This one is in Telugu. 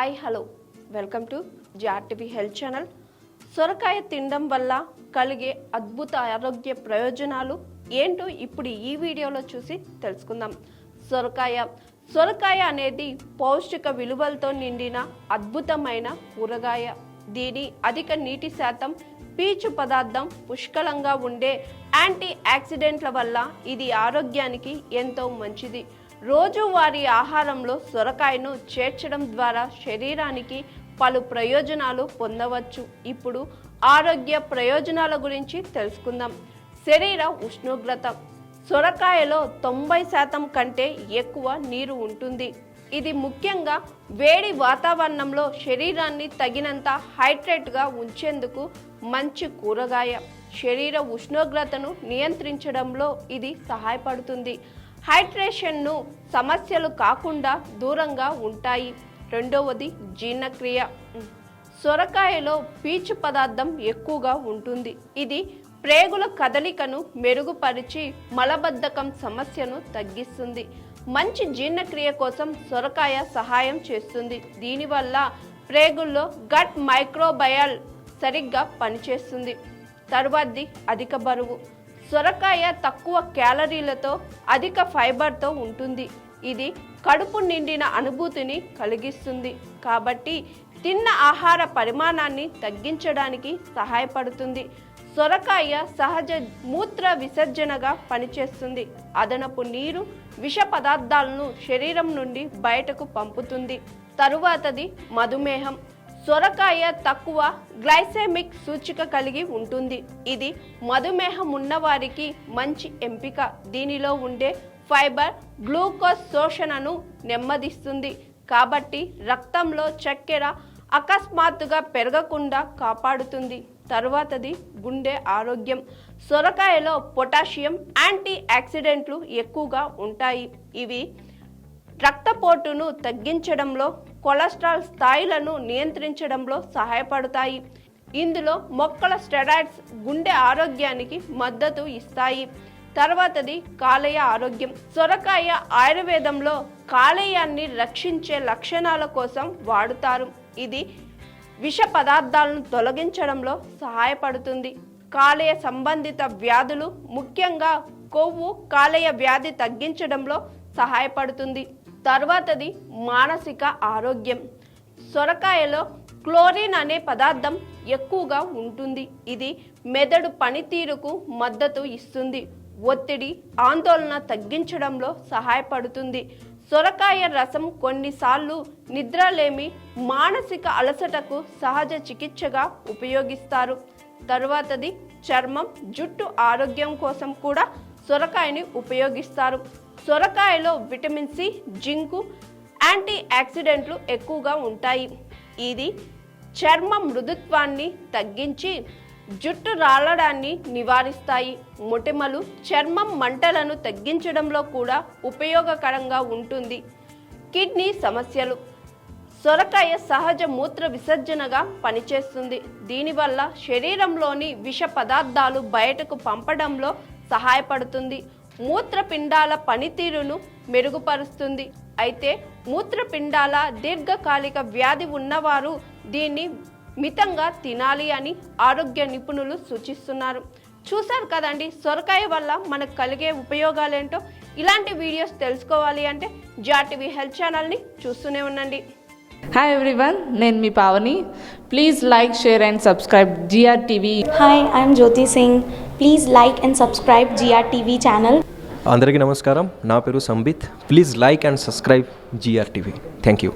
Hi hello welcome to GRTV health channel. సొరకాయ తినడం వల్ల కలిగే అద్భుత ఆరోగ్య ప్రయోజనాలు ఏంటో ఇప్పుడు ఈ వీడియోలో చూసి తెలుసుకుందాం. సొరకాయ అనేది పౌష్టిక విలువలతో నిండిన అద్భుతమైన కూరగాయ. దీని అధిక నీటి శాతం, పీచు పదార్థం పుష్కలంగా ఉండే యాంటీ ఆక్సిడెంట్ల వల్ల ఇది ఆరోగ్యానికి ఎంతో మంచిది. రోజువారీ ఆహారంలో సొరకాయను చేర్చడం ద్వారా శరీరానికి పలు ప్రయోజనాలు పొందవచ్చు. ఇప్పుడు ఆరోగ్య ప్రయోజనాల గురించి తెలుసుకుందాం. శరీర ఉష్ణోగ్రత. సొరకాయలో 90% కంటే ఎక్కువ నీరు ఉంటుంది. ఇది ముఖ్యంగా వేడి వాతావరణంలో శరీరాన్ని తగినంత హైడ్రేట్గా ఉంచేందుకు మంచి కూరగాయ. శరీర ఉష్ణోగ్రతను నియంత్రించడంలో ఇది సహాయపడుతుంది. హైడ్రేషన్ను సమస్యలు కాకుండా దూరంగా ఉంటాయి. రెండవది జీర్ణక్రియ. సొరకాయలో పీచు పదార్థం ఎక్కువగా ఉంటుంది. ఇది ప్రేగుల కదలికను మెరుగుపరిచి మలబద్ధకం సమస్యను తగ్గిస్తుంది. మంచి జీర్ణక్రియ కోసం సొరకాయ సహాయం చేస్తుంది. దీనివల్ల ప్రేగుల్లో గట్ మైక్రోబయాల్ సరిగ్గా పనిచేస్తుంది. తరువాతది అధిక బరువు. సొరకాయ తక్కువ క్యాలరీలతో అధిక ఫైబర్తో ఉంటుంది. ఇది కడుపు నిండిన అనుభూతిని కలిగిస్తుంది. కాబట్టి తిన్న ఆహార పరిమాణాన్ని తగ్గించడానికి సహాయపడుతుంది. సొరకాయ సహజ మూత్ర విసర్జనగా పనిచేస్తుంది. అదనపు నీరు, విష పదార్థాలను శరీరం నుండి బయటకు పంపుతుంది. తరువాతది మధుమేహం. సొరకాయ తక్కువ గ్లైసెమిక్ సూచిక కలిగి ఉంటుంది. ఇది మధుమేహం ఉన్నవారికి మంచి ఎంపిక. దీనిలో ఉండే ఫైబర్ గ్లూకోజ్ శోషణను నెమ్మదిస్తుంది. కాబట్టి రక్తంలో చక్కెర అకస్మాత్తుగా పెరగకుండా కాపాడుతుంది. తరువాతది గుండె ఆరోగ్యం. సొరకాయలో పొటాషియం, యాంటీ ఆక్సిడెంట్లు ఎక్కువగా ఉంటాయి. ఇవి రక్తపోటును తగ్గించడంలో, కొలెస్ట్రాల్ స్థాయిలను నియంత్రించడంలో సహాయపడతాయి. ఇందులో మొక్కల స్టెరాయిడ్స్ గుండె ఆరోగ్యానికి మద్దతు ఇస్తాయి. తర్వాతది కాలేయ ఆరోగ్యం. సొరకాయ ఆయుర్వేదంలో కాలేయాన్ని రక్షించే లక్షణాల కోసం వాడుతారు. ఇది విష పదార్థాలను తొలగించడంలో సహాయపడుతుంది. కాలేయ సంబంధిత వ్యాధులు, ముఖ్యంగా కొవ్వు కాలేయ వ్యాధి తగ్గించడంలో సహాయపడుతుంది. తర్వాతది మానసిక ఆరోగ్యం. సొరకాయలో క్లోరిన్ అనే పదార్థం ఎక్కువగా ఉంటుంది. ఇది మెదడు పనితీరుకు మద్దతు ఇస్తుంది. ఒత్తిడి, ఆందోళన తగ్గించడంలో సహాయపడుతుంది. సొరకాయ రసం కొన్నిసార్లు నిద్రలేమి, మానసిక అలసటకు సహజ చికిత్సగా ఉపయోగిస్తారు. తరువాతది చర్మం, జుట్టు ఆరోగ్యం కోసం కూడా సొరకాయని ఉపయోగిస్తారు. సొరకాయలో విటమిన్ సి, జింకు, యాంటీ ఆక్సిడెంట్లు ఎక్కువగా ఉంటాయి. ఇది చర్మ మృదుత్వాన్ని తగ్గించి జుట్టు రాలడాన్ని నివారిస్తాయి. మొటిమలు, చర్మం మంటలను తగ్గించడంలో కూడా ఉపయోగకరంగా ఉంటుంది. కిడ్నీ సమస్యలు. సొరకాయ సహజ మూత్ర విసర్జనగా పనిచేస్తుంది. దీనివల్ల శరీరంలోని విష పదార్థాలు బయటకు పంపడంలో సహాయపడుతుంది. మూత్రపిండాల పనితీరును మెరుగుపరుస్తుంది. అయితే మూత్రపిండాల దీర్ఘకాలిక వ్యాధి ఉన్నవారు దీన్ని మితంగా తినాలి అని ఆరోగ్య నిపుణులు సూచిస్తున్నారు. చూశారు కదండి, సొరకాయ వల్ల మనకు కలిగే ఉపయోగాలేంటో. ఇలాంటి వీడియోస్ తెలుసుకోవాలి అంటే జిఆర్టీవీ హెల్త్ ఛానల్ని చూస్తూనే ఉండండి. హాయ్ ఎవ్రీవన్, నేను మీ Pavani. Please like, share and subscribe GRTV. Hi, I'm Jyoti Singh. Please like and subscribe GRTV channel. అందరికీ నమస్కారం. నా పేరు Sambit. Please like and subscribe GRTV. Thank you.